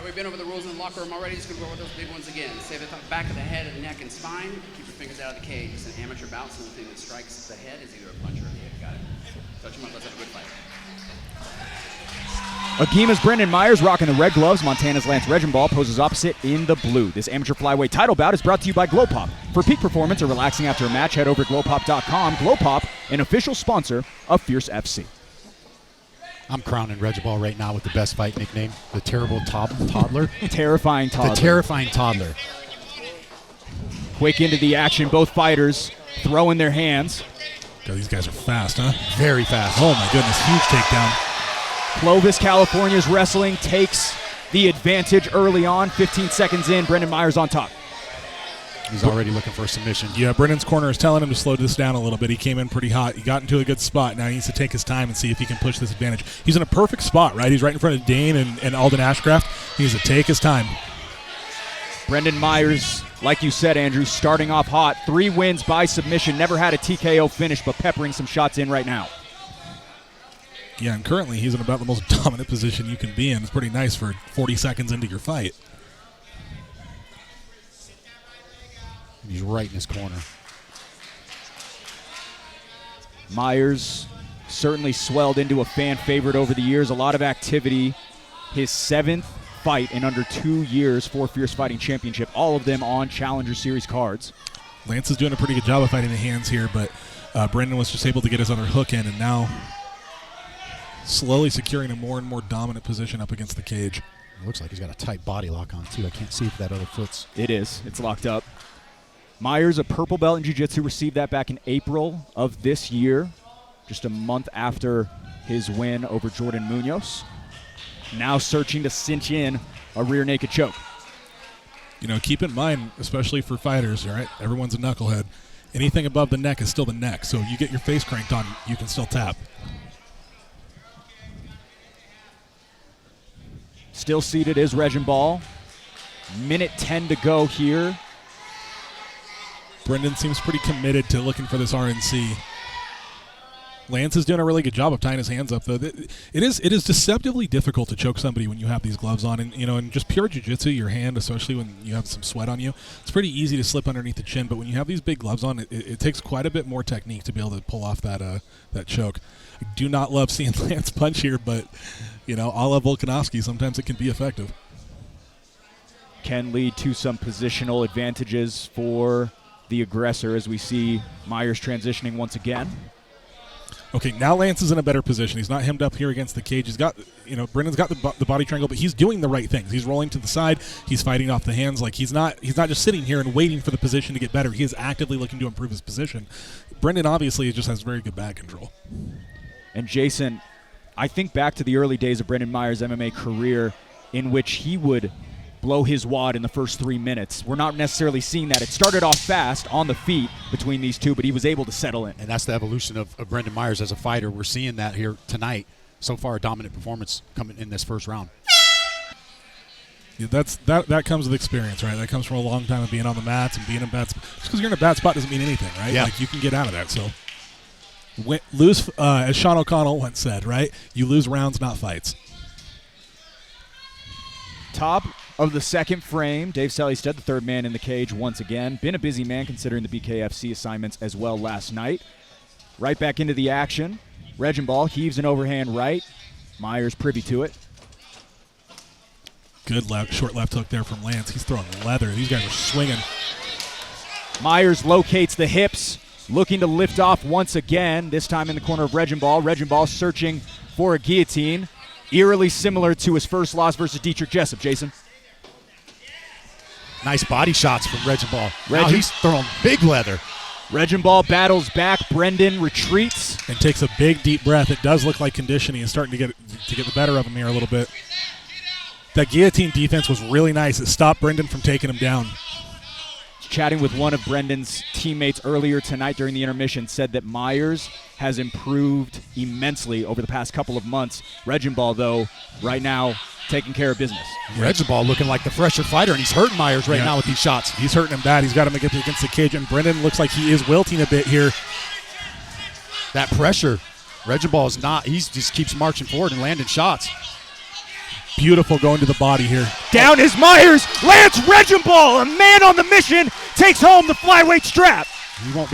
we've been over the rules in the locker room already. Just going to go over those big ones again. Save the back of the head, and neck, and spine. Keep your fingers out of the cage. It's an amateur bout, so the thing that strikes the head is either a punch or a hit. Got it. Touch him up. Let's have a good fight. Agima's Brendon Myers rocking the red gloves. Montana's Lance Regimbal poses opposite in the blue. This amateur flyweight title bout is brought to you by Glow Pop. For peak performance or relaxing after a match, head over to glowpop.com. Glow Pop, an official sponsor of Fierce FC. I'm crowning Regimbal right now with the best fight nickname, the terrible toddler. Terrifying toddler. The terrifying toddler. Quick into the action, both fighters throwing their hands. God, these guys are fast, huh? Very fast. Oh my goodness, huge takedown. Clovis, California's wrestling takes the advantage early on. 15 seconds in, Brendon Myers on top. He's already looking for a submission. Yeah, Brendon's corner is telling him to slow this down a little bit. He came in pretty hot. He got into a good spot. Now he needs to take his time and see if he can push this advantage. He's in a perfect spot, right? He's right in front of Dane and Alden Ashcraft. He needs to take his time. Brendon Myers, like you said, Andrew, starting off hot. 3 wins by submission. Never had a TKO finish, but peppering some shots in right now. Yeah, and currently he's in about the most dominant position you can be in. It's pretty nice for 40 seconds into your fight. He's right in his corner. Myers certainly swelled into a fan favorite over the years. A lot of activity. His 7th fight in under 2 years for Fierce Fighting Championship. All of them on Challenger Series cards. Lance is doing a pretty good job of fighting the hands here, but Brendon was just able to get his other hook in, and now slowly securing a more and more dominant position up against the cage. It looks like he's got a tight body lock on, too. I can't see if that other foot's... It is. It's locked up. Myers, a purple belt in jiu-jitsu, received that back in April of this year, just a month after his win over Jordan Munoz. Now searching to cinch in a rear naked choke. You know, keep in mind, especially for fighters, all right, everyone's a knucklehead. Anything above the neck is still the neck, so you get your face cranked on, you can still tap. Still seated is Regimbal. Minute 10 to go here. Brendon seems pretty committed to looking for this RNC. Lance is doing a really good job of tying his hands up, though. It is deceptively difficult to choke somebody when you have these gloves on, and in just pure jiu-jitsu, your hand, especially when you have some sweat on you, it's pretty easy to slip underneath the chin. But when you have these big gloves on, it takes quite a bit more technique to be able to pull off that choke. I do not love seeing Lance punch here, but a la Volkanovski, sometimes it can be effective. Can lead to some positional advantages for the aggressor as we see Myers transitioning once again. Okay, now Lance is in a better position. He's not hemmed up here against the cage. He's got, Brendon's got the body triangle, but he's doing the right things. He's rolling to the side. He's fighting off the hands. Like he's not just sitting here and waiting for the position to get better. He is actively looking to improve his position. Brendon obviously just has very good back control. And Jason, I think back to the early days of Brendon Myers' MMA career in which he would blow his wad in the first 3 minutes. We're not necessarily seeing that. It started off fast on the feet between these two, but he was able to settle in. And that's the evolution of Brendon Myers as a fighter. We're seeing that here tonight. So far, a dominant performance coming in this first round. Yeah, that comes with experience, right? That comes from a long time of being on the mats and being in bad spots. Just because you're in a bad spot doesn't mean anything, right? Yeah. Like you can get out of that. So lose, as Sean O'Connell once said, right? You lose rounds, not fights. Top of the second frame, Dave Sellystead, the third man in the cage once again. Been a busy man considering the BKFC assignments as well last night. Right back into the action. Regimbal heaves an overhand right. Myers privy to it. Good short left hook there from Lance. He's throwing leather. These guys are swinging. Myers locates the hips, looking to lift off once again, this time in the corner of Regimbal. Regimbal searching for a guillotine. Eerily similar to his first loss versus Dietrich Jessup, Jason. Nice body shots from Regimbal. Now he's throwing big leather. Regimbal battles back. Brendon retreats. And takes a big, deep breath. It does look like conditioning is starting to get the better of him here a little bit. That guillotine defense was really nice. It stopped Brendon from taking him down. Chatting with one of Brendon's teammates earlier tonight during the intermission, said that Myers has improved immensely over the past couple of months. Regimbal, though, right now taking care of business. Regimbal looking like the fresher fighter, and he's hurting Myers right now with these shots. He's hurting him bad. He's got him against the cage, and Brendon looks like he is wilting a bit here. That pressure, Regimbal is not. He just keeps marching forward and landing shots. Beautiful going to the body here. Down is Myers. Lance Regimbal, a man on the mission, takes home the flyweight strap. He won't be